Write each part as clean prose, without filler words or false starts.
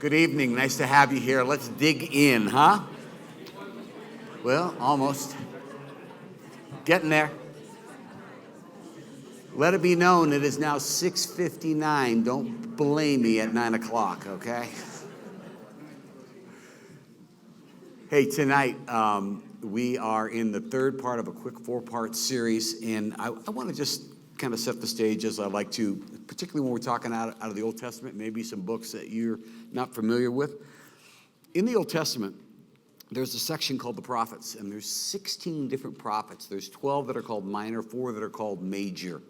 Good evening. Nice to have you here. Let's dig in, huh? Well, almost. Getting there. Let it be known it is now 6:59. Don't blame me at 9 o'clock, okay? Hey, tonight we are in the third part of a quick four-part series, and I want to just kind of set the stage as I like to, particularly when we're talking out of the Old Testament, maybe some books that you're not familiar with. In the Old Testament, there's a section called the prophets, and there's 16 different prophets. There's 12 that are called minor, 4 that are called major.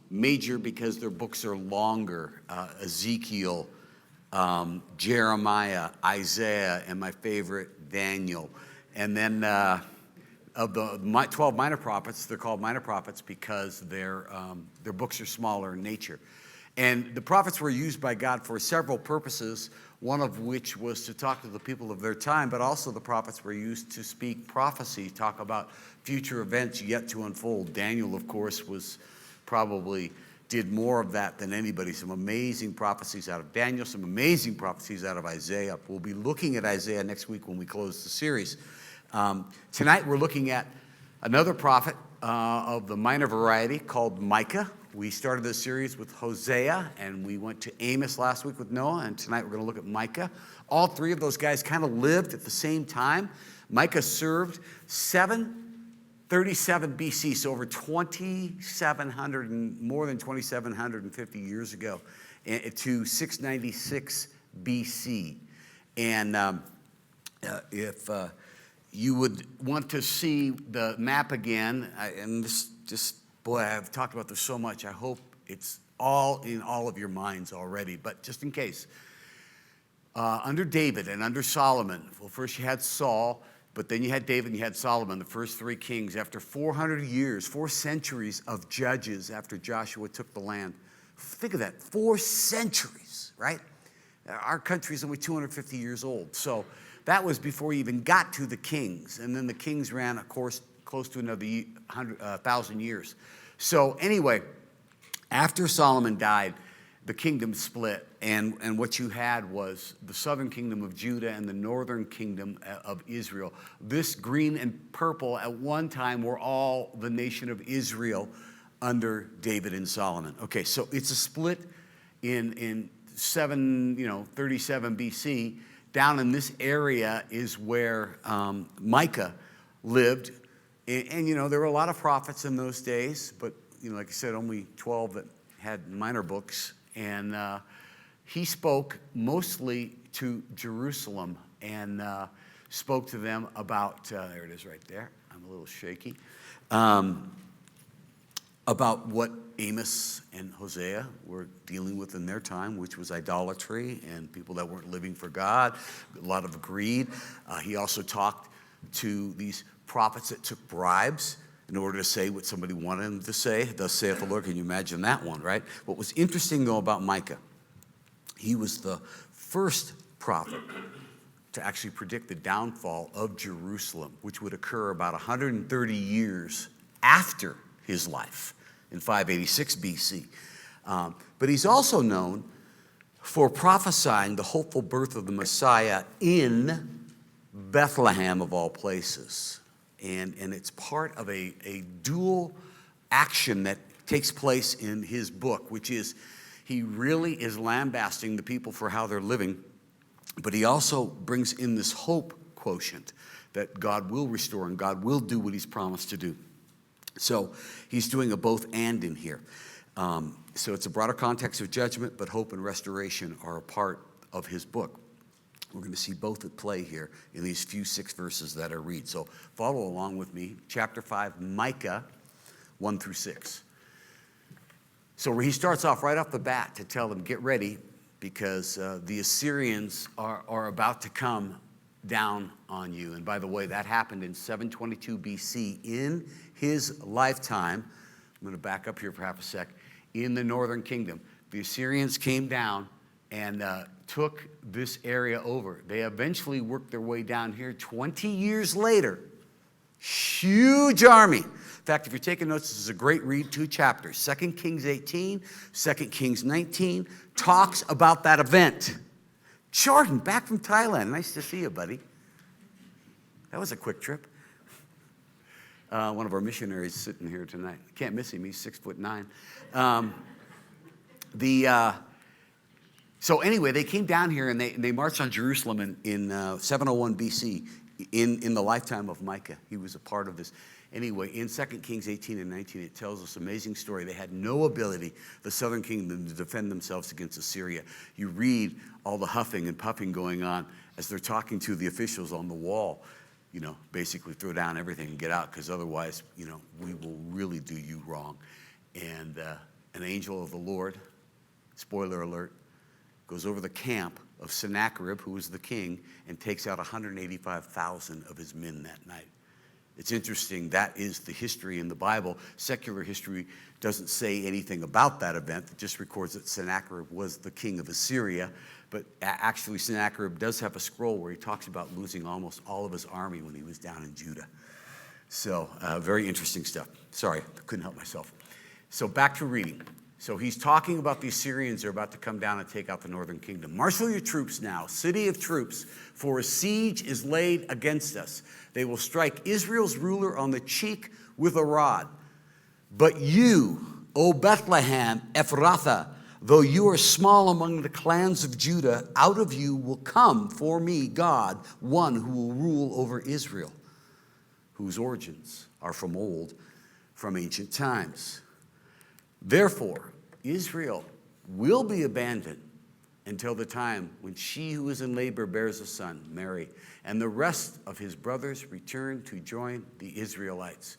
Major because their books are longer. Ezekiel, Jeremiah, Isaiah, and my favorite, Daniel. And then of the 12 minor prophets, they're called minor prophets because their books are smaller in nature. And the prophets were used by God for several purposes, one of which was to talk to the people of their time, but also the prophets were used to speak prophecy, talk about future events yet to unfold. Daniel, of course, probably did more of that than anybody. Some amazing prophecies out of Daniel, some amazing prophecies out of Isaiah. We'll be looking at Isaiah next week when we close the series. Tonight we're looking at another prophet of the minor variety called Micah. We started this series with Hosea, and we went to Amos last week with Noah, and tonight we're going to look at Micah. All three of those guys kind of lived at the same time. Micah served 737 BC, so over 2,700 and more than 2,750 years ago, to 696 BC. And if you would want to see the map again, and this just, boy, I've talked about this so much. I hope it's all in all of your minds already, but just in case. Under David and under Solomon, well, first you had Saul, but then you had David and you had Solomon, the first three kings. After 400 years, 4 centuries of judges after Joshua took the land. Think of that, 4 centuries, right? Our country's only 250 years old, so that was before you even got to the kings. And then the kings ran, of course, close to another 1,000 years. So anyway, after Solomon died, the kingdom split. And what you had was the southern kingdom of Judah and the northern kingdom of Israel. This green and purple at one time were all the nation of Israel under David and Solomon. Okay, so it's a split in 37 BC. Down in this area is where Micah lived. And, there were a lot of prophets in those days, but, like I said, only 12 that had minor books. And he spoke mostly to Jerusalem and spoke to them about, there it is right there, I'm a little shaky, about what Amos and Hosea were dealing with in their time, which was idolatry and people that weren't living for God, a lot of greed. He also talked to these prophets that took bribes in order to say what somebody wanted them to say. Thus saith the Lord. Can you imagine that one, right? What was interesting, though, about Micah, he was the first prophet to actually predict the downfall of Jerusalem, which would occur about 130 years after his life in 586 BC. But he's also known for prophesying the hopeful birth of the Messiah in Bethlehem, of all places. And it's part of a dual action that takes place in his book, which is he really is lambasting the people for how they're living, but he also brings in this hope quotient that God will restore and God will do what he's promised to do. So he's doing a both and in here. So it's a broader context of judgment, but hope and restoration are a part of his book. We're going to see both at play here in these few 6 verses that I read. So follow along with me. Chapter 5, Micah 1 through 6. So where he starts off right off the bat to tell them, get ready, because the Assyrians are about to come down on you. And by the way, that happened in 722 BC in his lifetime. I'm going to back up here for half a sec. In the northern kingdom, the Assyrians came down and took this area over. They eventually worked their way down here 20 years later. Huge army. In fact, if you're taking notes, this is a great read, 2 chapters. 2 Kings 18, 2 Kings 19 talks about that event. Jordan, back from Thailand. Nice to see you, buddy. That was a quick trip. One of our missionaries sitting here tonight. Can't miss him. He's 6'9". So anyway, they came down here and they marched on Jerusalem in 701 BC in the lifetime of Micah. He was a part of this. Anyway, in 2 Kings 18 and 19, it tells this amazing story. They had no ability, the southern kingdom, to defend themselves against Assyria. You read all the huffing and puffing going on as they're talking to the officials on the wall. Basically throw down everything and get out, because otherwise, we will really do you wrong. And an angel of the Lord, spoiler alert, goes over the camp of Sennacherib, who was the king, and takes out 185,000 of his men that night. It's interesting, that is the history in the Bible. Secular history doesn't say anything about that event. It just records that Sennacherib was the king of Assyria. But actually, Sennacherib does have a scroll where he talks about losing almost all of his army when he was down in Judah. So very interesting stuff. Sorry, I couldn't help myself. So back to reading. So he's talking about the Assyrians are about to come down and take out the northern kingdom. Marshal your troops now, city of troops, for a siege is laid against us. They will strike Israel's ruler on the cheek with a rod. But you, O Bethlehem, Ephrathah, though you are small among the clans of Judah, out of you will come for me God, one who will rule over Israel, whose origins are from old, from ancient times. Therefore, Israel will be abandoned until the time when she who is in labor bears a son, Mary, and the rest of his brothers return to join the Israelites.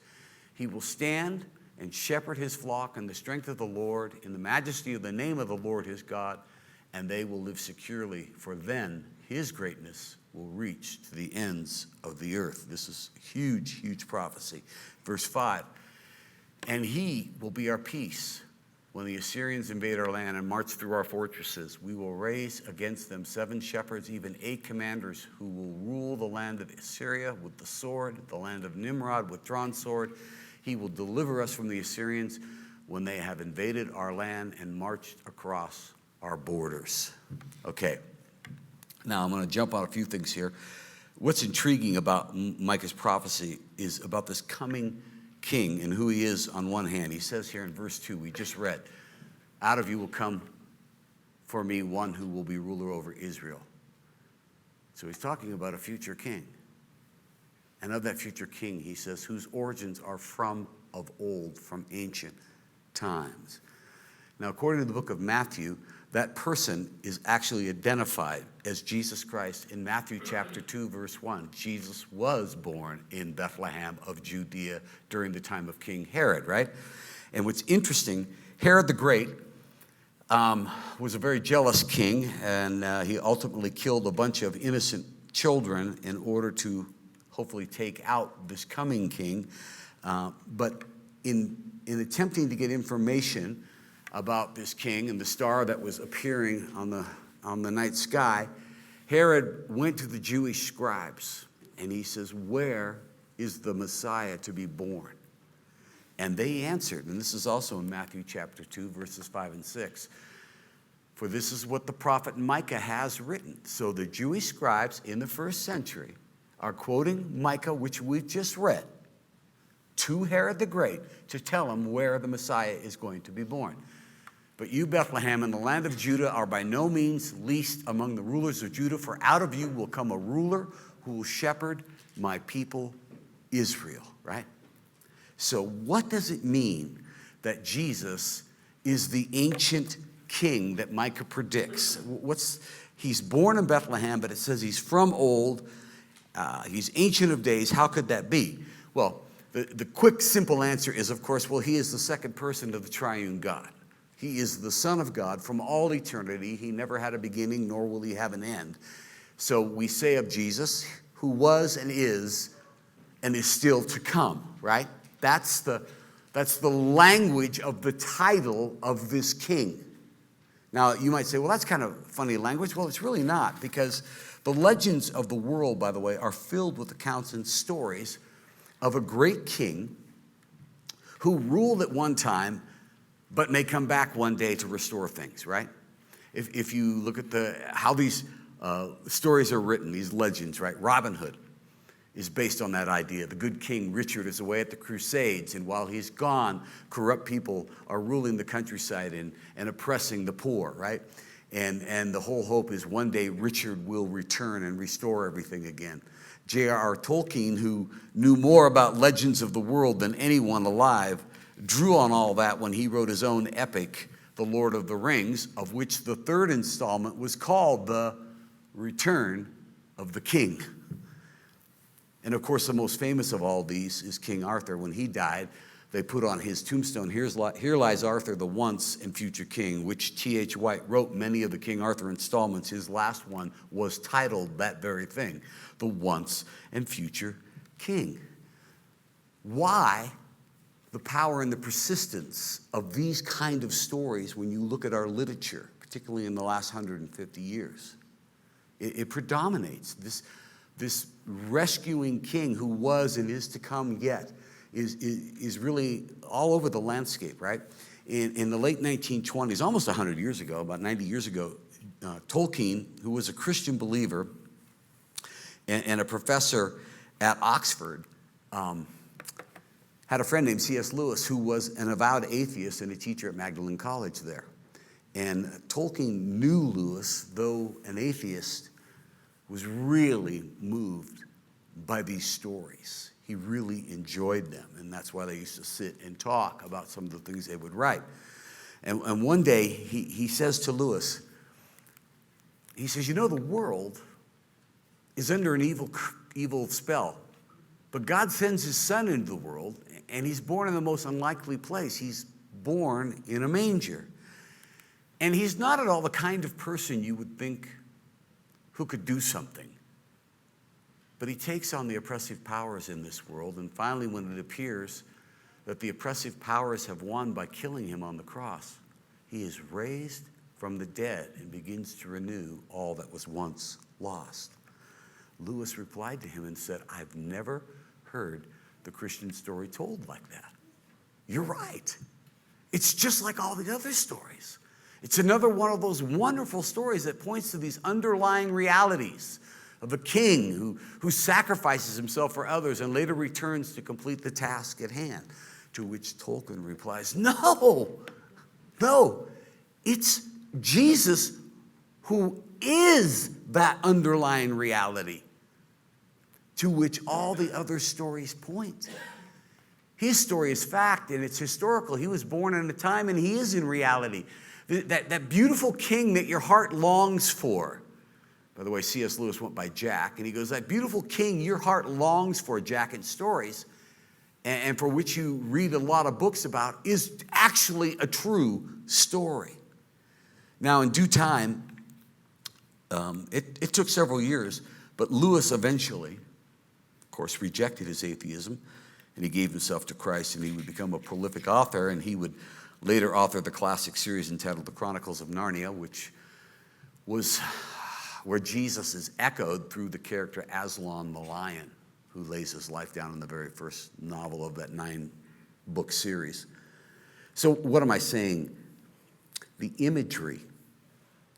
He will stand and shepherd his flock in the strength of the Lord, in the majesty of the name of the Lord his God, and they will live securely, for then his greatness will reach to the ends of the earth. This is huge, huge prophecy. Verse 5, and he will be our peace. When the Assyrians invade our land and march through our fortresses, we will raise against them 7 shepherds, even 8 commanders, who will rule the land of Assyria with the sword, the land of Nimrod with drawn sword. He will deliver us from the Assyrians when they have invaded our land and marched across our borders. Okay, now I'm going to jump on a few things here. What's intriguing about Micah's prophecy is about this coming king and who he is on one hand. He says here in verse 2, we just read, out of you will come for me one who will be ruler over Israel. So he's talking about a future king. And of that future king, he says, whose origins are from of old, from ancient times. Now, according to the book of Matthew, that person is actually identified as Jesus Christ in Matthew chapter 2, verse 1. Jesus was born in Bethlehem of Judea during the time of King Herod, right? And what's interesting, Herod the Great was a very jealous king, and he ultimately killed a bunch of innocent children in order to hopefully take out this coming king. But in attempting to get information about this king and the star that was appearing on the night sky, Herod went to the Jewish scribes and he says, where is the Messiah to be born? And they answered, and this is also in Matthew chapter 2, verses 5 and 6. For this is what the prophet Micah has written. So the Jewish scribes in the first century are quoting Micah, which we've just read, to Herod the Great to tell him where the Messiah is going to be born. But you, Bethlehem, in the land of Judah, are by no means least among the rulers of Judah, for out of you will come a ruler who will shepherd my people Israel, right? So what does it mean that Jesus is the ancient king that Micah predicts? He's born in Bethlehem, but it says he's from old, he's ancient of days. How could that be? Well, the quick, simple answer is, of course, well, he is the second person of the triune God. He is the Son of God from all eternity. He never had a beginning, nor will he have an end. So we say of Jesus, who was and is still to come, right? That's the language of the title of this king. Now, you might say, well, that's kind of funny language. Well, it's really not, because the legends of the world, by the way, are filled with accounts and stories of a great king who ruled at one time but may come back one day to restore things, right? If you look at how these stories are written, these legends, right? Robin Hood is based on that idea. The good King Richard is away at the Crusades, and while he's gone, corrupt people are ruling the countryside and oppressing the poor, right? And the whole hope is one day Richard will return and restore everything again. J.R.R. Tolkien, who knew more about legends of the world than anyone alive, drew on all that when he wrote his own epic, The Lord of the Rings, of which the third installment was called The Return of the King. And of course, the most famous of all these is King Arthur. When he died, they put on his tombstone, "Here lies Arthur, the once and future king," which T.H. White wrote many of the King Arthur installments. His last one was titled that very thing, The Once and Future King. Why the power and the persistence of these kind of stories when you look at our literature, particularly in the last 150 years? It predominates. This rescuing king who was and is to come yet is really all over the landscape, right? In the late 1920s, almost 100 years ago, about 90 years ago, Tolkien, who was a Christian believer and a professor at Oxford, had a friend named C.S. Lewis who was an avowed atheist and a teacher at Magdalen College there. And Tolkien knew Lewis, though an atheist, was really moved by these stories. He really enjoyed them, and that's why they used to sit and talk about some of the things they would write. And one day, he says to Lewis, he says, "You know, the world is under an evil spell, but God sends his son into the world, and he's born in the most unlikely place. He's born in a manger. And he's not at all the kind of person you would think who could do something. But he takes on the oppressive powers in this world, and finally, when it appears that the oppressive powers have won by killing him on the cross, he is raised from the dead and begins to renew all that was once lost." Lewis replied to him and said, "I've never heard the Christian story told like that. You're right. It's just like all the other stories. It's another one of those wonderful stories that points to these underlying realities of a king who sacrifices himself for others and later returns to complete the task at hand." To which Tolkien replies, no, it's Jesus who is that underlying reality to which all the other stories point. His story is fact, and it's historical. He was born in a time, and he is in reality. That beautiful king that your heart longs for. By the way, C.S. Lewis went by Jack, and he goes, that beautiful king your heart longs for, Jack, in stories, and for which you read a lot of books about, is actually a true story. Now, in due time, it took several years, but Lewis eventually, of course, rejected his atheism, and he gave himself to Christ, and he would become a prolific author, and he would later author the classic series entitled The Chronicles of Narnia, which was where Jesus is echoed through the character Aslan the lion, who lays his life down in the very first novel of that 9-book series. So what am I saying? The imagery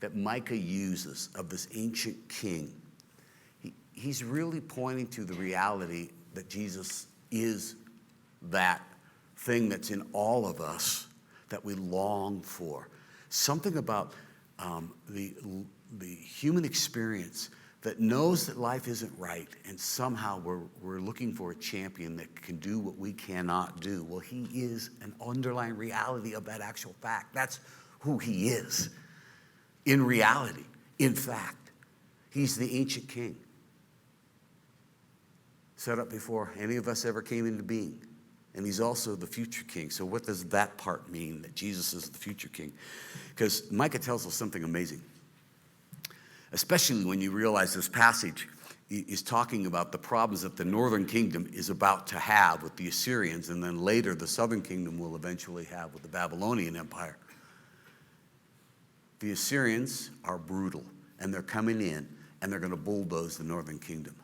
that Micah uses of this ancient king, he's really pointing to the reality that Jesus is that thing that's in all of us that we long for. Something about the human experience that knows that life isn't right, and somehow we're looking for a champion that can do what we cannot do. Well, he is an underlying reality of that actual fact. That's who he is in reality, in fact. He's the ancient king, set up before any of us ever came into being. And he's also the future king. So what does that part mean, that Jesus is the future king? Because Micah tells us something amazing, especially when you realize this passage is talking about the problems that the northern kingdom is about to have with the Assyrians, and then later the southern kingdom will eventually have with the Babylonian Empire. The Assyrians are brutal, and they're coming in, and they're going to bulldoze the northern kingdom.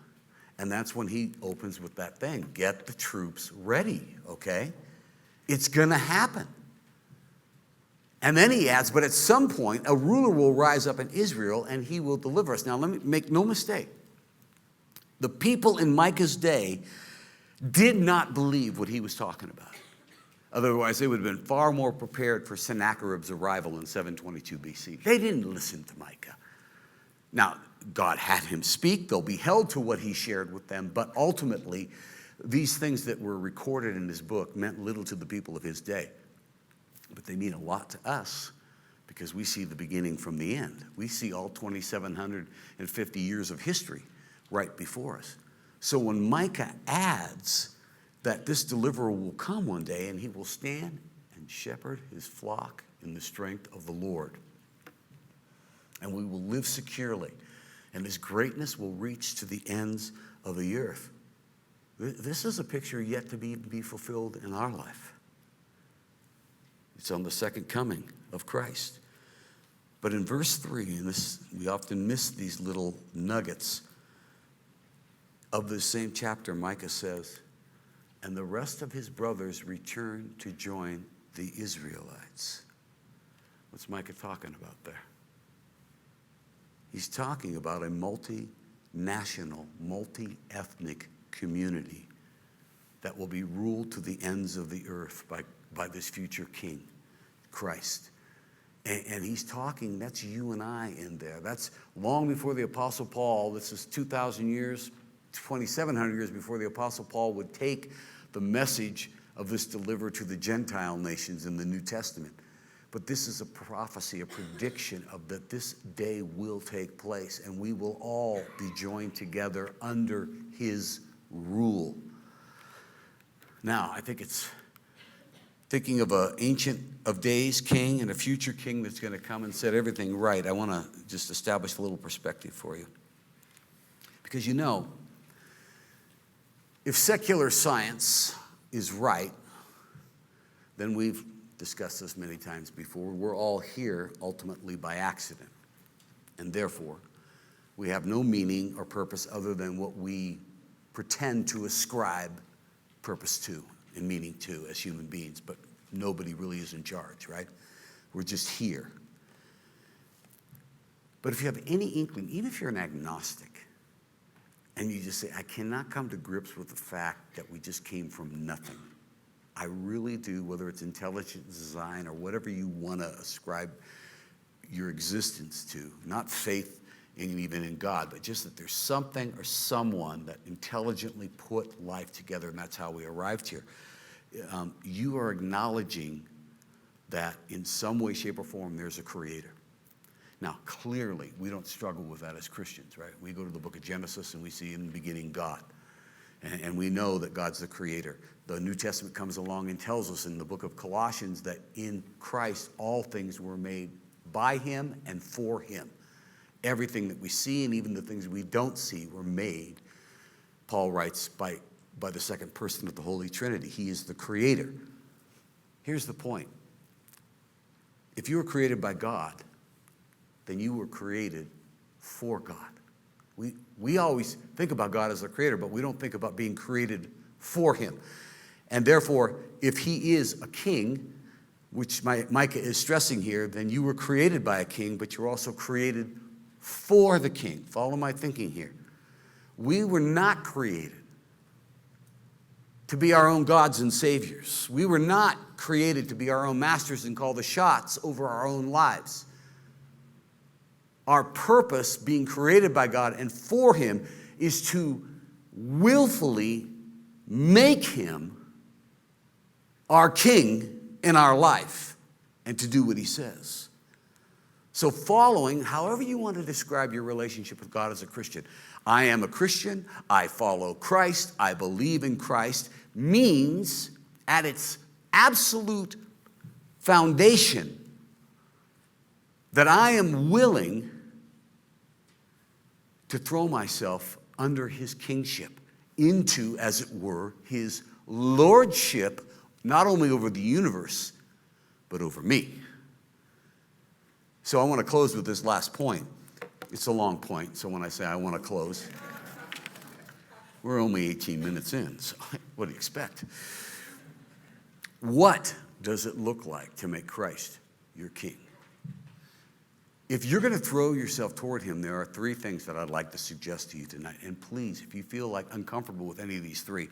And that's when he opens with that thing, get the troops ready, okay? It's going to happen. And then he adds, but at some point, a ruler will rise up in Israel and he will deliver us. Now, let me make no mistake. The people in Micah's day did not believe what he was talking about. Otherwise, they would have been far more prepared for Sennacherib's arrival in 722 BC. They didn't listen to Micah. Now, God had him speak. They'll be held to what he shared with them. But ultimately, these things that were recorded in his book meant little to the people of his day. But they mean a lot to us because we see the beginning from the end. We see all 2,750 years of history right before us. So when Micah adds that this deliverer will come one day and he will stand and shepherd his flock in the strength of the Lord, and we will live securely, and his greatness will reach to the ends of the earth. This is a picture yet to be fulfilled in our life. It's on the second coming of Christ. But in verse 3, and this, we often miss these little nuggets of the same chapter, Micah says, and the rest of his brothers returned to join the Israelites. What's Micah talking about there? He's talking about a multinational, multi-ethnic community that will be ruled to the ends of the earth by this future king, Christ. And he's talking, that's you and I in there. That's long before the Apostle Paul. This is 2,000 years, 2,700 years before the Apostle Paul would take the message of this deliverer to the Gentile nations in the New Testament. But this is a prophecy, a prediction of that this day will take place, and we will all be joined together under his rule. Now, I think it's thinking of an ancient of days king and a future king that's going to come and set everything right. I want to just establish a little perspective for you. Because you know, if secular science is right, then we've discussed this many times before. We're all here ultimately by accident. And therefore, we have no meaning or purpose other than what we pretend to ascribe purpose to and meaning to as human beings. But nobody really is in charge, right? We're just here. But if you have any inkling, even if you're an agnostic, and you just say, I cannot come to grips with the fact that we just came from nothing. I really do, whether it's intelligent design or whatever you want to ascribe your existence to, not faith even in God, but just that there's something or someone that intelligently put life together, and that's how we arrived here. You are acknowledging that in some way, shape, or form, there's a creator. Now, clearly, we don't struggle with that as Christians, right? We go to the book of Genesis and we see in the beginning God. And we know that God's the creator. The New Testament comes along and tells us in the book of Colossians that in Christ all things were made by him and for him. Everything that we see and even the things we don't see were made, Paul writes, by the second person of the Holy Trinity. He is the creator. Here's the point. If you were created by God, then you were created for God. We always think about God as the creator, but we don't think about being created for him. And therefore, if he is a king, which Micah is stressing here, then you were created by a king, but you're also created for the king. Follow my thinking here. We were not created to be our own gods and saviors. We were not created to be our own masters and call the shots over our own lives. Our purpose, being created by God and for him, is to willfully make him our king in our life and to do what he says. So following, however you want to describe your relationship with God as a Christian, I am a Christian, I follow Christ, I believe in Christ, means at its absolute foundation that I am willing to throw myself under his kingship, into, as it were, his lordship, not only over the universe, but over me. So I want to close with this last point. It's a long point, so when I say I want to close, we're only 18 minutes in, so what do you expect? What does it look like to make Christ your king. If you're going to throw yourself toward him, there are three things that I'd like to suggest to you tonight. And please, if you feel like uncomfortable with any of these three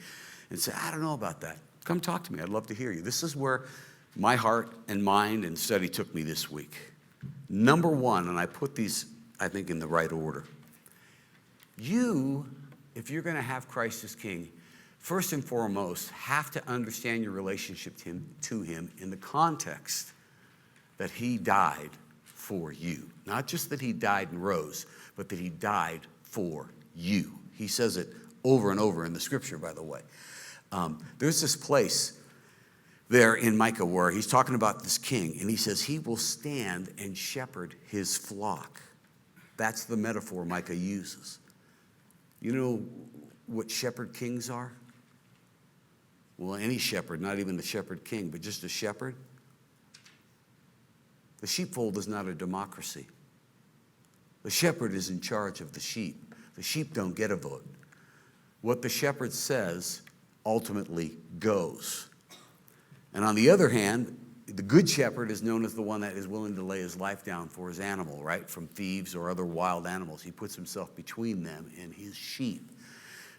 and say, I don't know about that, come talk to me. I'd love to hear you. This is where my heart and mind and study took me this week. Number one, and I put these, I think, in the right order. You, if you're going to have Christ as king, first and foremost, have to understand your relationship to him in the context that he died for you. Not just that he died and rose, but that he died for you. He says it over and over in the scripture, by the way. There's this place there in Micah where he's talking about this king, and he says he will stand and shepherd his flock. That's the metaphor Micah uses. You know what shepherd kings are? Well, any shepherd, not even the shepherd king, but just a shepherd. The sheepfold is not a democracy. The shepherd is in charge of the sheep. The sheep don't get a vote. What the shepherd says ultimately goes. And on the other hand, the good shepherd is known as the one that is willing to lay his life down for his animal, right? From thieves or other wild animals. He puts himself between them and his sheep.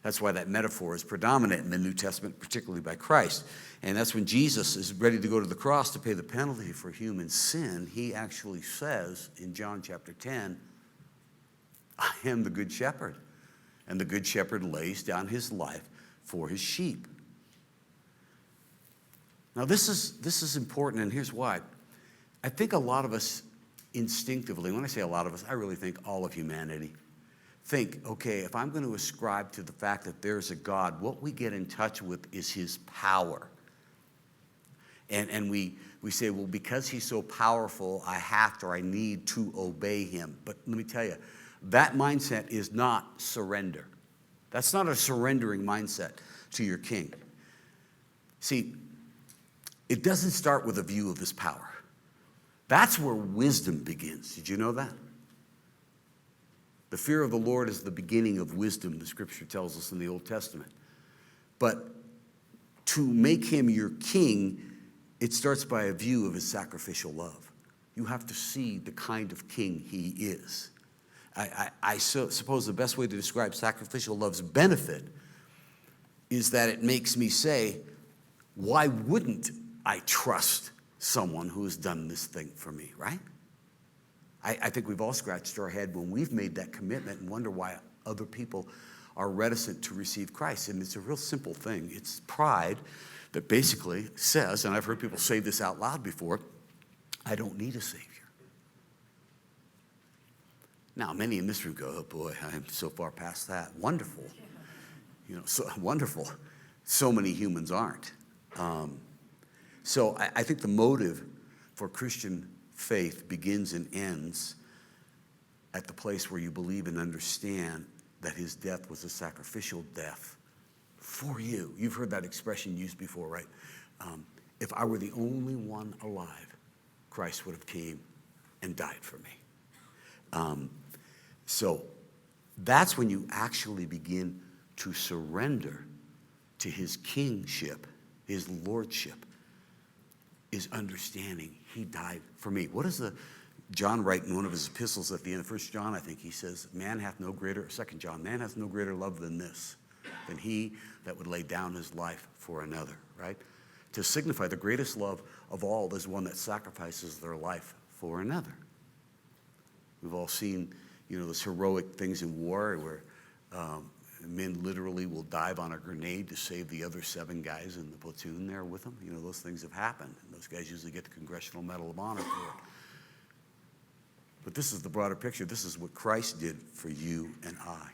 That's why that metaphor is predominant in the New Testament, particularly by Christ. And that's when Jesus is ready to go to the cross to pay the penalty for human sin. He actually says in John chapter 10, I am the good shepherd. And the good shepherd lays down his life for his sheep. Now this is important, and here's why. I think a lot of us instinctively, when I say a lot of us, I really think all of humanity, think, okay, if I'm going to ascribe to the fact that there's a God, what we get in touch with is his power. And we say, well, because he's so powerful, I have to or I need to obey him. But let me tell you, that mindset is not surrender. That's not a surrendering mindset to your king. See, it doesn't start with a view of his power. That's where wisdom begins. Did you know that? The fear of the Lord is the beginning of wisdom, the scripture tells us in the Old Testament. But to make him your king, it starts by a view of his sacrificial love. You have to see the kind of king he is. I suppose the best way to describe sacrificial love's benefit is that it makes me say, why wouldn't I trust someone who has done this thing for me, right? I think we've all scratched our head when we've made that commitment and wonder why other people are reticent to receive Christ. And it's a real simple thing. It's pride that basically says, and I've heard people say this out loud before, I don't need a Savior. Now, many in this room go, oh boy, I'm so far past that. Wonderful. You know, so wonderful. So many humans aren't. So I think the motive for Christian faith begins and ends at the place where you believe and understand that his death was a sacrificial death for you. You've heard that expression used before, right? If I were the only one alive, Christ would have came and died for me. So that's when you actually begin to surrender to his kingship, his lordship, is understanding he died for me. What does John write in one of his epistles at the end of 1 John, I think he says, man hath no greater, 2 John, man hath no greater love than this, than he that would lay down his life for another, right? To signify the greatest love of all is one that sacrifices their life for another. We've all seen, those heroic things in war where men literally will dive on a grenade to save the other 7 guys in the platoon there with them. Those things have happened. And those guys usually get the Congressional Medal of Honor for it. But this is the broader picture. This is what Christ did for you and I.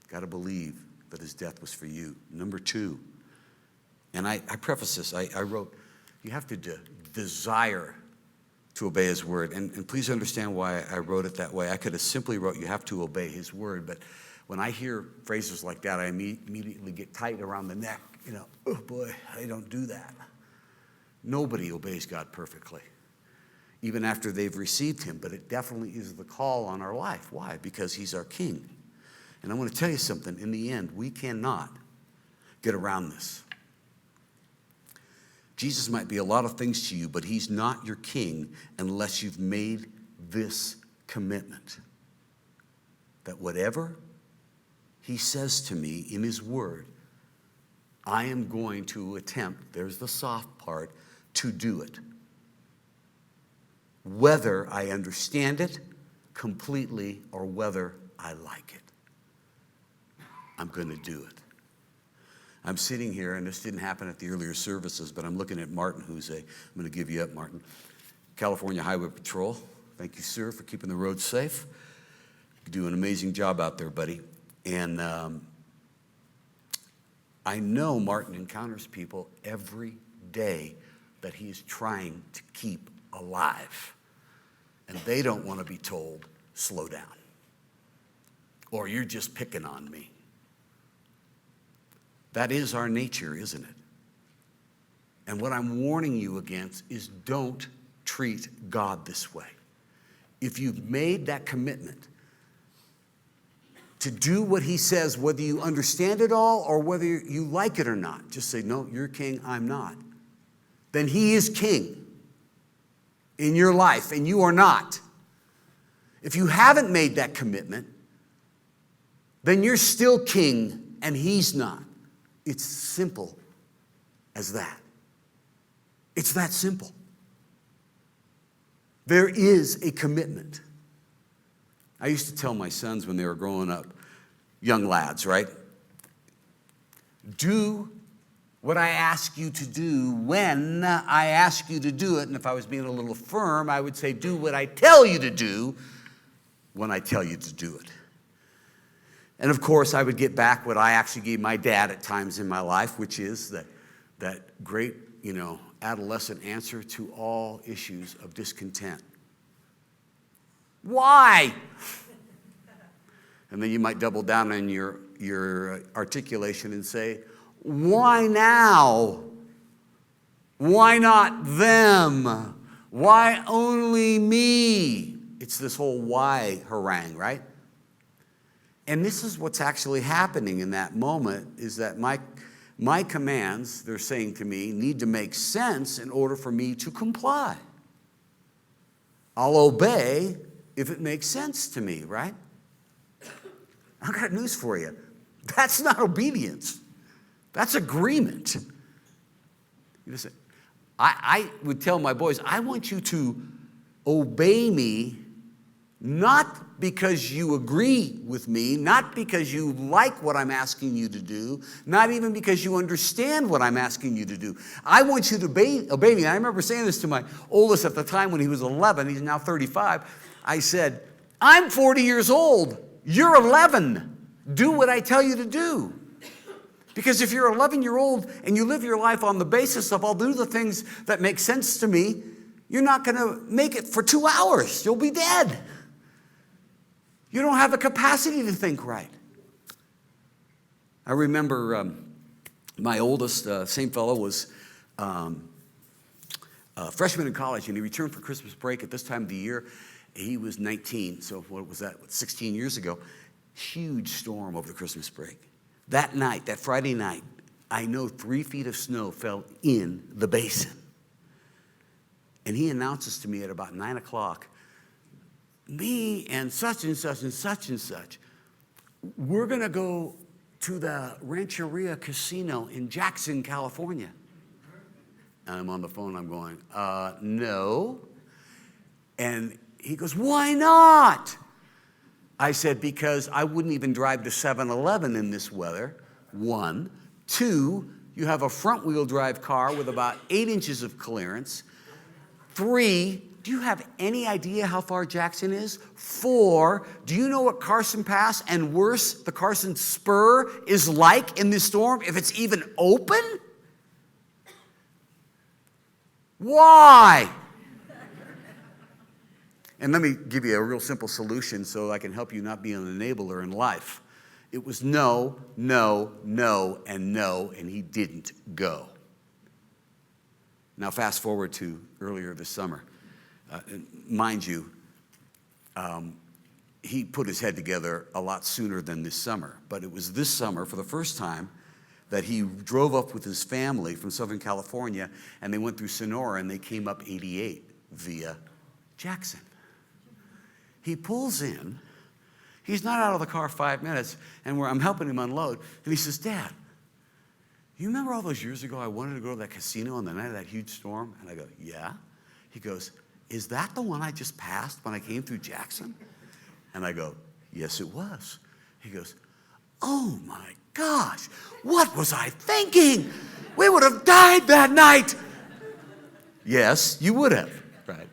Got to believe that his death was for you. Number 2, and I preface this. I wrote, you have to desire to obey his word. And please understand why I wrote it that way. I could have simply wrote, you have to obey his word. But when I hear phrases like that, I immediately get tight around the neck. Oh boy, I don't do that. Nobody obeys God perfectly, even after they've received him. But it definitely is the call on our life. Why? Because he's our king. And I want to tell you something. In the end, we cannot get around this. Jesus might be a lot of things to you, but he's not your king unless you've made this commitment. That whatever he says to me in his word, I am going to attempt, there's the soft part, to do it. Whether I understand it completely or whether I like it. I'm going to do it. I'm sitting here, and this didn't happen at the earlier services, but I'm looking at Martin, I'm going to give you up, Martin, California Highway Patrol. Thank you, sir, for keeping the roads safe. You do an amazing job out there, buddy. And I know Martin encounters people every day that he's trying to keep alive. And they don't want to be told, slow down. Or you're just picking on me. That is our nature, isn't it? And what I'm warning you against is don't treat God this way. If you've made that commitment to do what he says, whether you understand it all or whether you like it or not, just say, no, you're king, I'm not. Then he is king in your life, and you are not. If you haven't made that commitment, then you're still king, and he's not. It's simple as that. It's that simple. There is a commitment. I used to tell my sons when they were growing up, young lads, right? Do what I ask you to do when I ask you to do it. And if I was being a little firm, I would say, do what I tell you to do when I tell you to do it. And of course, I would get back what I actually gave my dad at times in my life, which is that great, adolescent answer to all issues of discontent. Why? And then you might double down on your articulation and say, why now? Why not them? Why only me? It's this whole why harangue, right? And this is what's actually happening in that moment, is that my commands, they're saying to me, need to make sense in order for me to comply. I'll obey if it makes sense to me, right? I've got news for you. That's not obedience. That's agreement. Listen, I would tell my boys, I want you to obey me, not because you agree with me, not because you like what I'm asking you to do, not even because you understand what I'm asking you to do. I want you to obey me. And I remember saying this to my oldest at the time when he was 11. He's now 35. I said, I'm 40 years old. You're 11. Do what I tell you to do. Because if you're 11-year-old and you live your life on the basis of I'll do the things that make sense to me, you're not going to make it for 2 hours. You'll be dead. You don't have the capacity to think right. I remember my oldest, same fellow, was a freshman in college, and he returned for Christmas break at this time of the year. He was 19, so what was that, 16 years ago? Huge storm over the Christmas break. That night, that Friday night, I know 3 feet of snow fell in the basin. And he announces to me at about 9 o'clock, me and such and such and such and such, we're going to go to the Rancheria Casino in Jackson, California. And I'm on the phone, I'm going, no. And he goes, why not? I said, because I wouldn't even drive to 7-Eleven in this weather, 1. 2, you have a front-wheel drive car with about 8 inches of clearance. 3, do you have any idea how far Jackson is? 4, do you know what Carson Pass and worse, the Carson Spur is like in this storm, if it's even open? Why? And let me give you a real simple solution so I can help you not be an enabler in life. It was no, no, no, and no, and he didn't go. Now fast forward to earlier this summer. Mind you, he put his head together a lot sooner than this summer. But it was this summer, for the first time, that he drove up with his family from Southern California, and they went through Sonora, and they came up 88 via Jackson. He pulls in. He's not out of the car 5 minutes, and I'm helping him unload, and he says, Dad, you remember all those years ago I wanted to go to that casino on the night of that huge storm? And I go, yeah. He goes, is that the one I just passed when I came through Jackson? And I go, yes, it was. He goes, oh my gosh, what was I thinking? We would have died that night. Yes, you would have, right?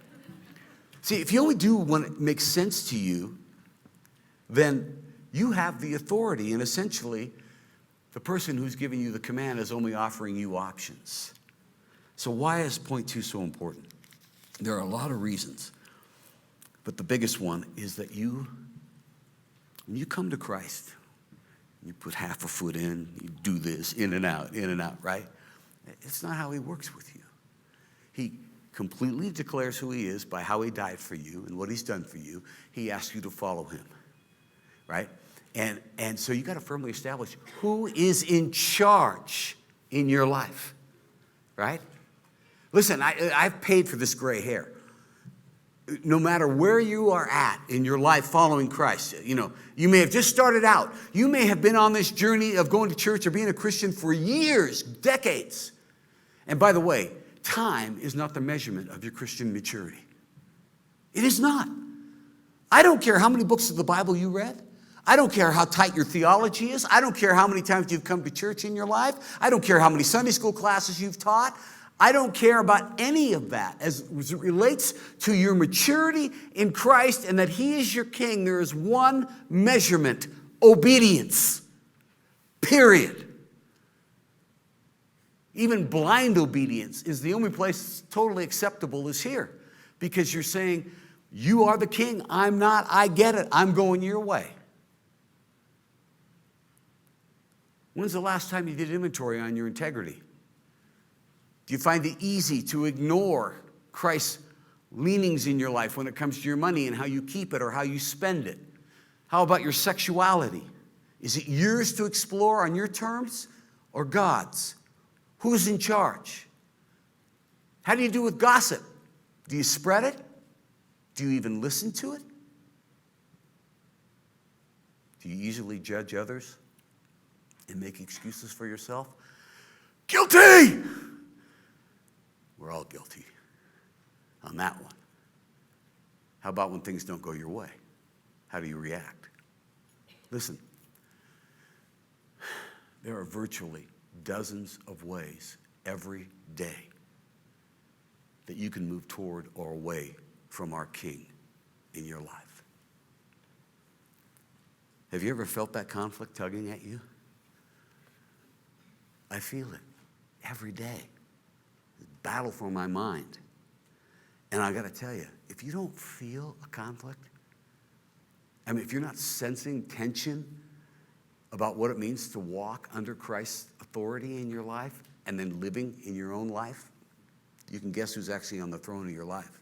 See, if you only do what makes sense to you, then you have the authority, and essentially, the person who's giving you the command is only offering you options. So why is point 2 so important? There are a lot of reasons, but the biggest one is that when you come to Christ, you put half a foot in, you do this, in and out, right? It's not how he works with you. He completely declares who he is by how he died for you and what he's done for you. He asks you to follow him, right? And so you got to firmly establish who is in charge in your life, right? Listen, I've paid for this gray hair. No matter where you are at in your life following Christ, you may have just started out. You may have been on this journey of going to church or being a Christian for years, decades. And by the way, time is not the measurement of your Christian maturity. It is not. I don't care how many books of the Bible you read. I don't care how tight your theology is. I don't care how many times you've come to church in your life. I don't care how many Sunday school classes you've taught. I don't care about any of that as it relates to your maturity in Christ and that he is your king. There is one measurement: obedience. Period. Even blind obedience is the only place totally acceptable is here, because you're saying, you are the king, I'm not, I get it, I'm going your way. When's the last time you did inventory on your integrity? Do you find it easy to ignore Christ's leanings in your life when it comes to your money and how you keep it or how you spend it? How about your sexuality? Is it yours to explore on your terms or God's? Who's in charge? How do you do with gossip? Do you spread it? Do you even listen to it? Do you easily judge others and make excuses for yourself? Guilty! We're all guilty on that one. How about when things don't go your way? How do you react? Listen, there are virtually dozens of ways every day that you can move toward or away from our King in your life. Have you ever felt that conflict tugging at you? I feel it every day. It's a battle for my mind. And I got to tell you, if you don't feel a conflict, if you're not sensing tension about what it means to walk under Christ's authority in your life and then living in your own life, you can guess who's actually on the throne of your life.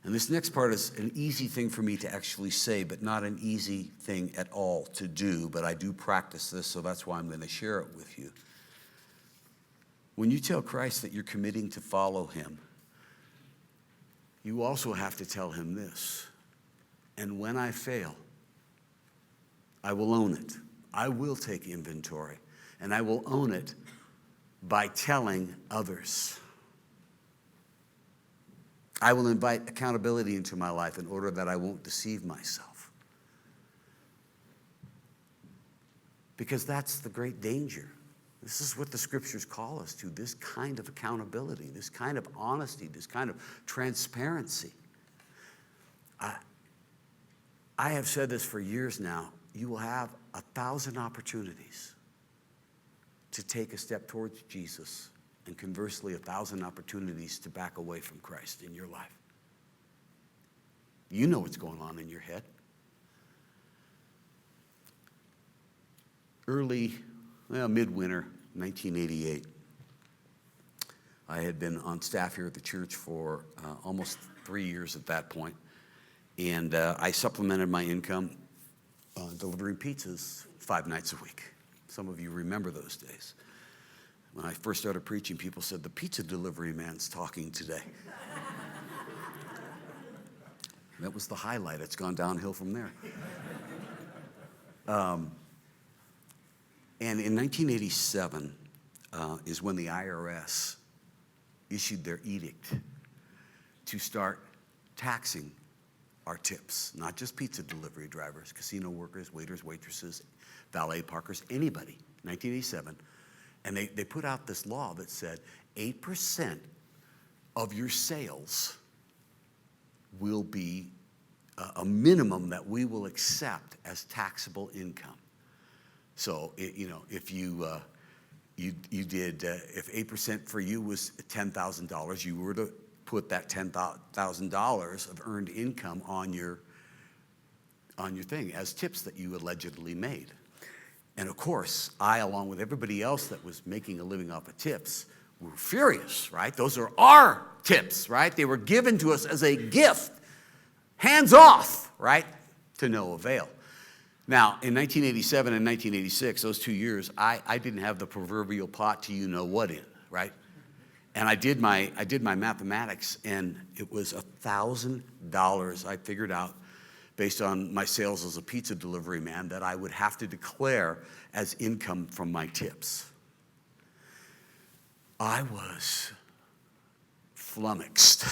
And this next part is an easy thing for me to actually say, but not an easy thing at all to do, but I do practice this, so that's why I'm going to share it with you. When you tell Christ that you're committing to follow him, you also have to tell him this: and when I fail, I will own it. I will take inventory, and I will own it by telling others. I will invite accountability into my life in order that I won't deceive myself. Because that's the great danger. This is what the scriptures call us to, this kind of accountability, this kind of honesty, this kind of transparency. I have said this for years now. You will have 1,000 opportunities to take a step towards Jesus, and conversely, 1,000 opportunities to back away from Christ in your life. You know what's going on in your head. Midwinter, 1988, I had been on staff here at the church for almost 3 years at that point, and I supplemented my income delivering pizzas 5 nights a week. Some of you remember those days. When I first started preaching, people said, the pizza delivery man's talking today. That was the highlight. It's gone downhill from there. And in 1987 is when the IRS issued their edict to start taxing our tips, not just pizza delivery drivers, casino workers, waiters, waitresses, valet parkers, anybody, 1987. And they put out this law that said 8% of your sales will be a minimum that we will accept as taxable income. So, if if 8% for you was $10,000, you were to put that $10,000 of earned income on your thing as tips that you allegedly made. And of course, I, along with everybody else that was making a living off of tips, were furious, right? Those are our tips, right? They were given to us as a gift, hands off, right? To no avail. Now, in 1987 and 1986, those 2 years, I didn't have the proverbial pot to you-know-what in, right? And I did my mathematics, and it was $1,000 I figured out based on my sales as a pizza delivery man that I would have to declare as income from my tips. I was flummoxed.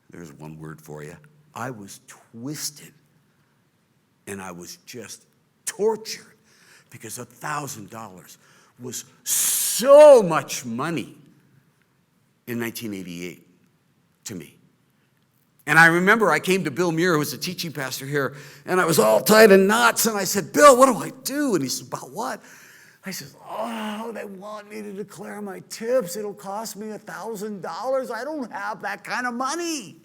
There's one word for you. I was twisted, and I was just tortured because $1,000 was so much money in 1988 to me. And I remember I came to Bill Muir, who was a teaching pastor here, and I was all tied in knots, and I said, Bill, what do I do? And he said, about what? I said, they want me to declare my tips. It'll cost me $1,000. I don't have that kind of money.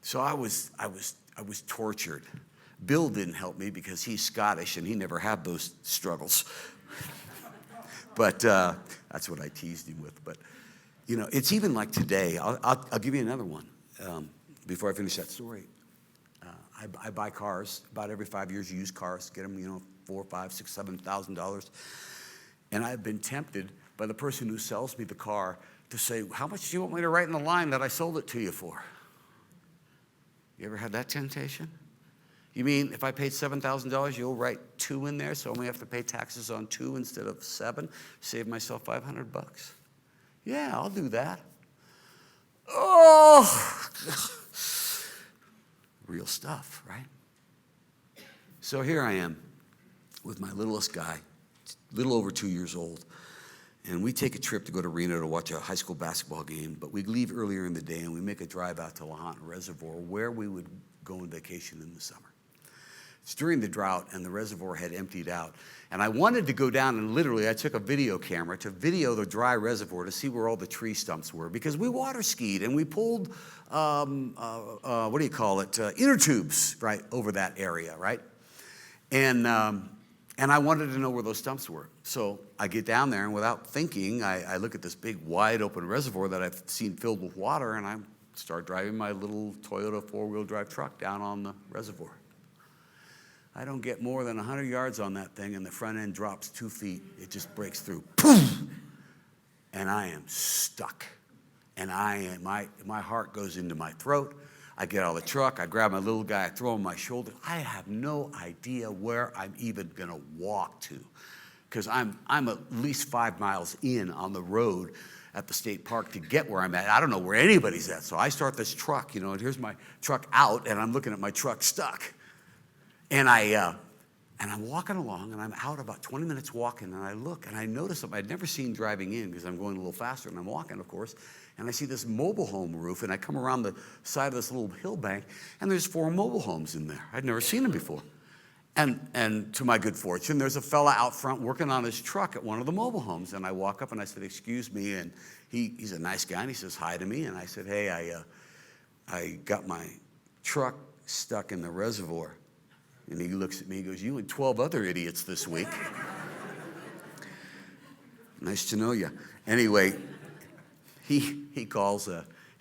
So I was tortured. Bill didn't help me because he's Scottish, and he never had those struggles. But that's what I teased him with. But it's even like today. I'll give you another one before I finish that story. I buy cars about every 5 years. Used cars, get them, $4,000, $5,000, $6,000, $7,000. And I've been tempted by the person who sells me the car to say, "How much do you want me to write in the line that I sold it to you for?" You ever had that temptation? You mean if I paid $7,000, you'll write 2 in there, so I only have to pay taxes on 2 instead of 7, save myself $500? Yeah, I'll do that. Oh, real stuff, right? So here I am with my littlest guy, little over 2 years old, and we take a trip to go to Reno to watch a high school basketball game, but we leave earlier in the day and we make a drive out to LaHontan Reservoir where we would go on vacation in the summer. It's during the drought, and the reservoir had emptied out. And I wanted to go down, and literally I took a video camera to video the dry reservoir to see where all the tree stumps were, because we water skied and we pulled, inner tubes, right, over that area, right? And I wanted to know where those stumps were. So I get down there, and without thinking, I look at this big, wide-open reservoir that I've seen filled with water, and I start driving my little Toyota four-wheel drive truck down on the reservoir. I don't get more than 100 yards on that thing, and the front end drops 2 feet. It just breaks through. Boom! And I am stuck. And my heart goes into my throat. I get out of the truck. I grab my little guy. I throw him on my shoulder. I have no idea where I'm even going to walk to, because I'm at least 5 miles in on the road at the state park to get where I'm at. I don't know where anybody's at. So I start this truck, and here's my truck out, and I'm looking at my truck stuck. And I'm walking along, and I'm out about 20 minutes walking, and I look, and I notice something I'd never seen driving in, because I'm going a little faster, and I'm walking, of course, and I see this mobile home roof, and I come around the side of this little hill bank, and there's 4 mobile homes in there. I'd never seen them before. And to my good fortune, there's a fella out front working on his truck at one of the mobile homes, and I walk up, and I said, "Excuse me," and he's a nice guy, and he says hi to me, and I said, "Hey, I got my truck stuck in the reservoir." And he looks at me, he goes, "You and 12 other idiots this week." Nice to know you. Anyway, he goes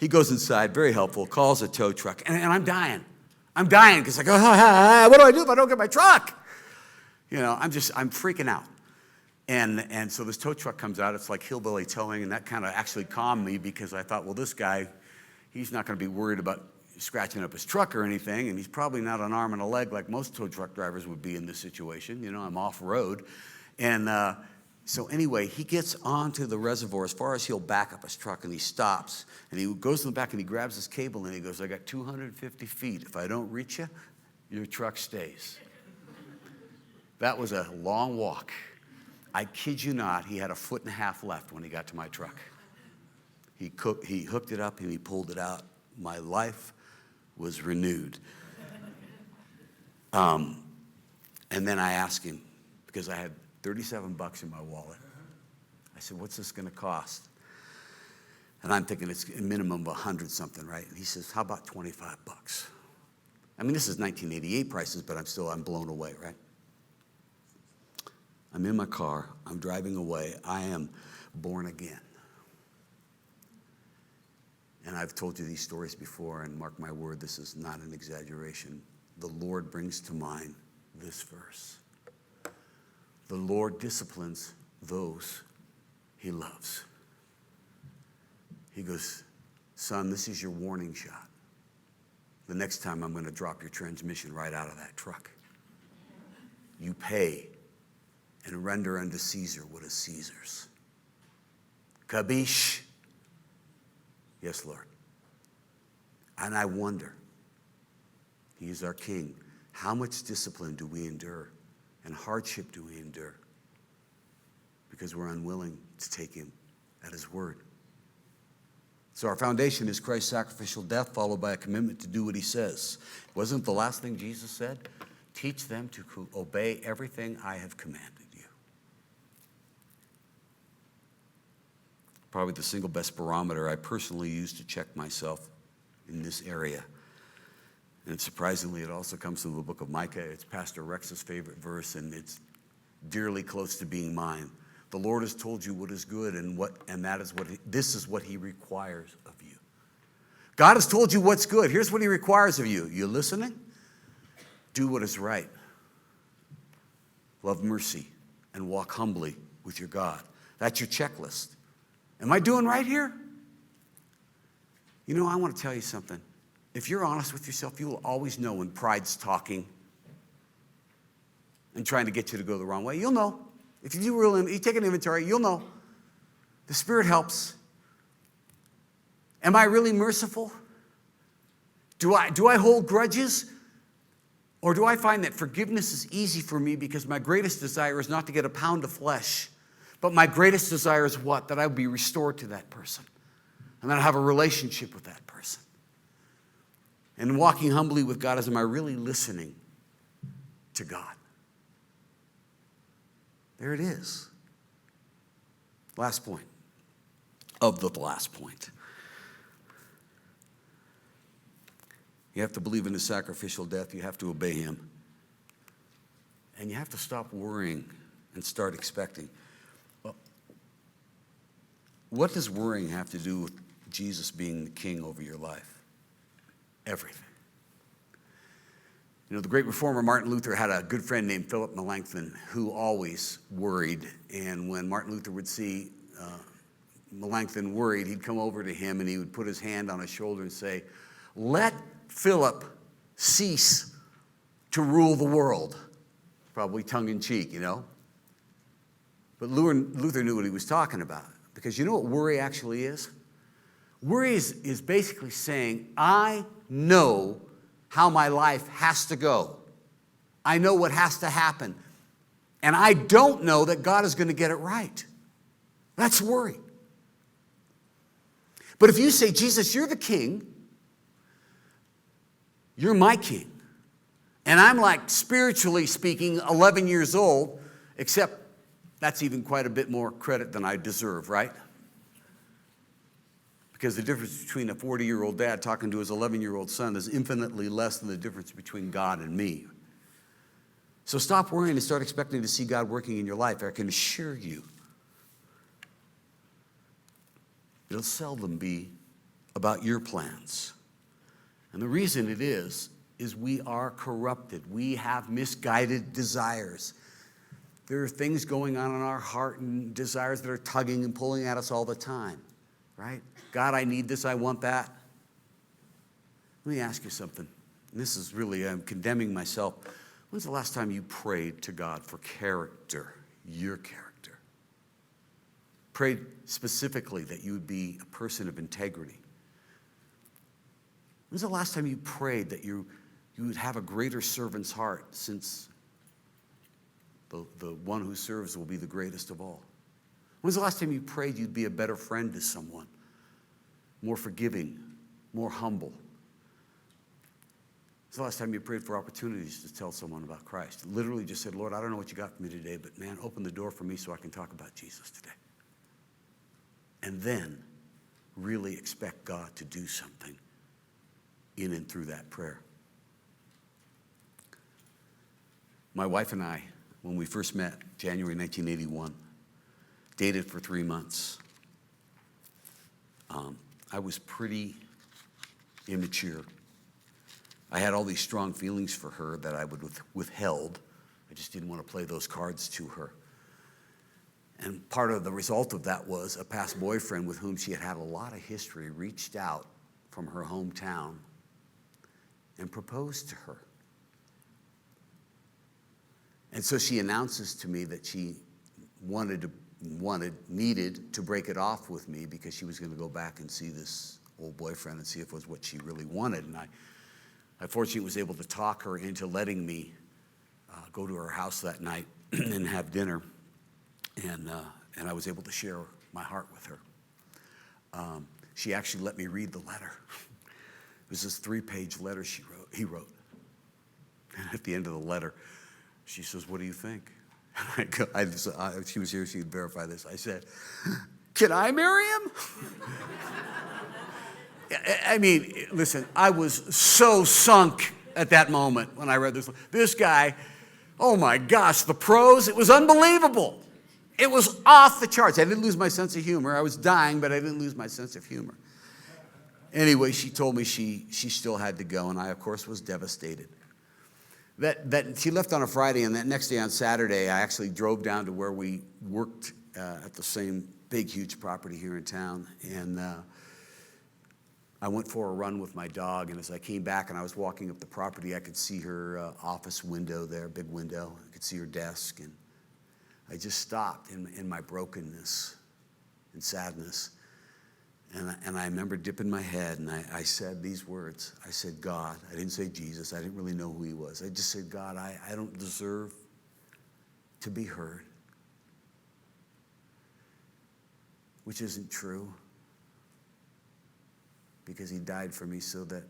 inside, very helpful, calls a tow truck, and I'm dying. I'm dying because I go, what do I do if I don't get my truck? I'm freaking out. And so this tow truck comes out. It's like hillbilly towing, and that kind of actually calmed me because I thought, well, this guy, he's not going to be worried about scratching up his truck or anything, and he's probably not an arm and a leg like most tow truck drivers would be in this situation. I'm off-road. And so anyway, he gets onto the reservoir as far as he'll back up his truck, and he stops. And he goes in the back, and he grabs his cable, and he goes, I got 250 feet. If I don't reach you, your truck stays. That was a long walk. I kid you not, he had a foot and a half left when he got to my truck. He hooked it up, and he pulled it out. My life was renewed. And then I asked him, because I had $37 in my wallet. I said, what's this going to cost? And I'm thinking it's a minimum of 100 something, right? And he says, how about $25? I mean, this is 1988 prices, but I'm blown away, right? I'm in my car. I'm driving away. I am born again. And I've told you these stories before, and mark my word, this is not an exaggeration. The Lord brings to mind this verse. The Lord disciplines those he loves. He goes, son, this is your warning shot. The next time I'm going to drop your transmission right out of that truck. You pay and render unto Caesar what is Caesar's. Kabish. Yes, Lord. And I wonder, he is our king. How much discipline do we endure and hardship do we endure because we're unwilling to take him at his word? So our foundation is Christ's sacrificial death followed by a commitment to do what he says. Wasn't the last thing Jesus said? Teach them to obey everything I have commanded you. Probably the single best barometer I personally use to check myself in this area. And surprisingly, it also comes from the book of Micah. It's Pastor Rex's favorite verse, and it's dearly close to being mine. The Lord has told you what is good, and this is what he requires of you. God has told you what's good. Here's what he requires of you. You listening? Do what is right. Love mercy and walk humbly with your God. That's your checklist. Am I doing right here? I want to tell you something. If you're honest with yourself, you will always know when pride's talking and trying to get you to go the wrong way. You'll know. If you take an inventory, you'll know. The Spirit helps. Am I really merciful? Do I hold grudges? Or do I find that forgiveness is easy for me because my greatest desire is not to get a pound of flesh, but my greatest desire is what? That I would be restored to that person. And that I have a relationship with that person. And walking humbly with God is, am I really listening to God? There it is. Last point of the last point. You have to believe in his sacrificial death. You have to obey him. And you have to stop worrying and start expecting. Well, what does worrying have to do with Jesus being the king over your life? Everything. The great reformer Martin Luther had a good friend named Philip Melanchthon who always worried. And when Martin Luther would see Melanchthon worried, he'd come over to him and he would put his hand on his shoulder and say, let Philip cease to rule the world. Probably tongue-in-cheek, But Luther knew what he was talking about. Because you know what worry actually is? Worry is basically saying, I know how my life has to go. I know what has to happen. And I don't know that God is going to get it right. That's worry. But if you say, Jesus, you're the king. You're my king. And I'm like, spiritually speaking, 11 years old, except that's even quite a bit more credit than I deserve, right? Because the difference between a 40-year-old dad talking to his 11-year-old son is infinitely less than the difference between God and me. So stop worrying and start expecting to see God working in your life. I can assure you, it'll seldom be about your plans. And the reason it is is we are corrupted. We have misguided desires. There are things going on in our heart and desires that are tugging and pulling at us all the time, right? God, I need this, I want that. Let me ask you something. This is really, I'm condemning myself. When's the last time you prayed to God for character, your character? Prayed specifically that you would be a person of integrity. When's the last time you prayed that you would have a greater servant's heart, since the one who serves will be the greatest of all? When's the last time you prayed you'd be a better friend to someone, more forgiving, more humble? When's the last time you prayed for opportunities to tell someone about Christ? Literally just said, Lord, I don't know what you got for me today, but man, open the door for me so I can talk about Jesus today. And then really expect God to do something in and through that prayer. My wife and I, when we first met, January 1981, dated for 3 months. I was pretty immature. I had all these strong feelings for her that I would withheld. I just didn't want to play those cards to her. And part of the result of that was a past boyfriend with whom she had had a lot of history reached out from her hometown and proposed to her. And so she announces to me that she needed to break it off with me because she was going to go back and see this old boyfriend and see if it was what she really wanted. And I fortunately was able to talk her into letting me go to her house that night and have dinner. And I was able to share my heart with her. She actually let me read the letter. It was this 3-page letter he wrote. And at the end of the letter, she says, "What do you think?" If she was here, she'd verify this. I said, "Can I marry him?" I mean, listen, I was so sunk at that moment when I read this. This guy, oh my gosh, the prose, it was unbelievable. It was off the charts. I didn't lose my sense of humor. I was dying, but I didn't lose my sense of humor. Anyway, she told me she still had to go, and I, of course, was devastated. That she left on a Friday, and that next day on Saturday, I actually drove down to where we worked at the same big, huge property here in town, and I went for a run with my dog, and as I came back and I was walking up the property, I could see her office window there, big window. I could see her desk, and I just stopped in my brokenness and sadness. And I remember dipping my head, and I said these words. I said, God, I didn't say Jesus. I didn't really know who he was. I just said, God, I don't deserve to be heard, which isn't true, because he died for me so that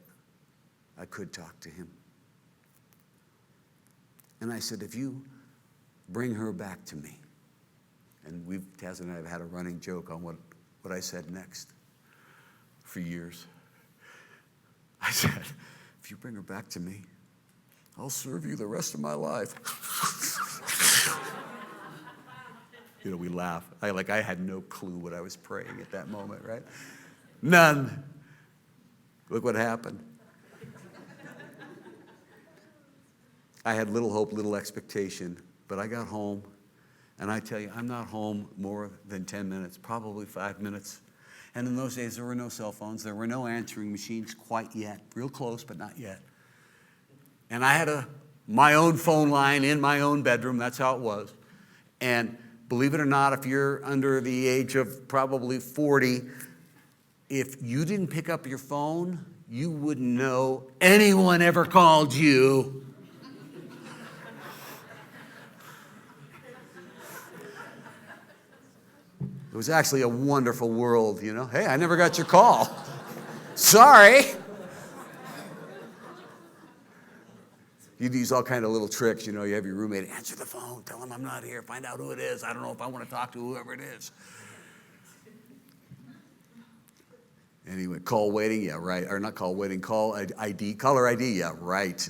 I could talk to him. And I said, if you bring her back to me, and Taz and I have had a running joke on what I said next for years. I said, if you bring her back to me, I'll serve you the rest of my life. You know, we laugh. I had no clue what I was praying at that moment, right? None. Look what happened. I had little hope, little expectation, but I got home, and I tell you, I'm not home more than 10 minutes, probably 5 minutes. And in those days, there were no cell phones. There were no answering machines quite yet. Real close, but not yet. And I had my own phone line in my own bedroom. That's how it was. And believe it or not, if you're under the age of probably 40, if you didn't pick up your phone, you wouldn't know anyone ever called you. It was actually a wonderful world, you know. Hey, I never got your call. Sorry. You'd use all kind of little tricks, you know. You have your roommate answer the phone, tell him I'm not here, find out who it is. I don't know if I want to talk to whoever it is. Anyway, call waiting, yeah, right. Or not call waiting, call ID, caller ID, yeah, right.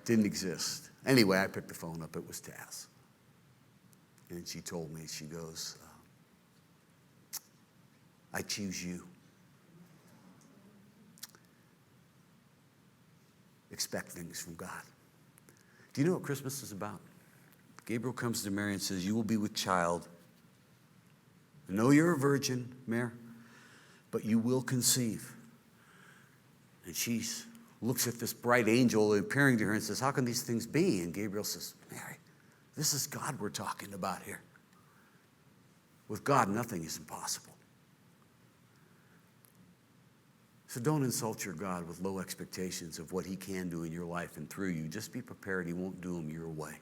Didn't exist. Anyway, I picked the phone up. It was Taz. And she told me, she goes, I choose you. expect things from God. Do you know what Christmas is about? Gabriel comes to Mary and says, you will be with child. I know you're a virgin, Mary, but you will conceive. And she looks at this bright angel appearing to her and says, how can these things be? And Gabriel says, Mary, this is God we're talking about here. With God, nothing is impossible. So don't insult your God with low expectations of what he can do in your life and through you. Just be prepared. He won't do them your way.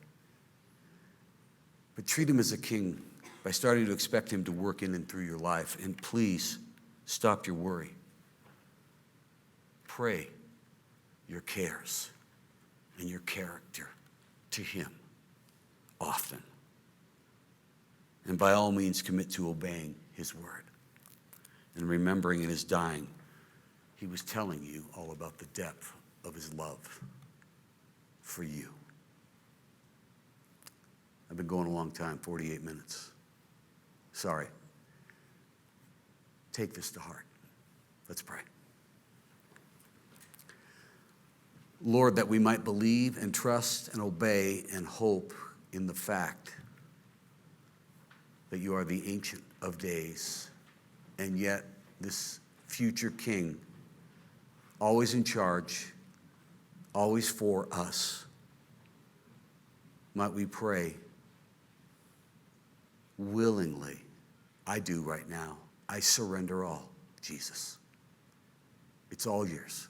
But treat him as a king by starting to expect him to work in and through your life. And please stop your worry. Pray your cares and your character to him often. And by all means, commit to obeying his word and remembering in his dying, he was telling you all about the depth of his love for you. I've been going a long time, 48 minutes. Sorry. Take this to heart. Let's pray. Lord, that we might believe and trust and obey and hope in the fact that you are the Ancient of Days, and yet this future King, always in charge, always for us. Might we pray willingly, I do right now, I surrender all, Jesus. It's all yours.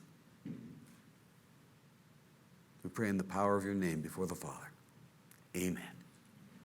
We pray in the power of your name before the Father. Amen.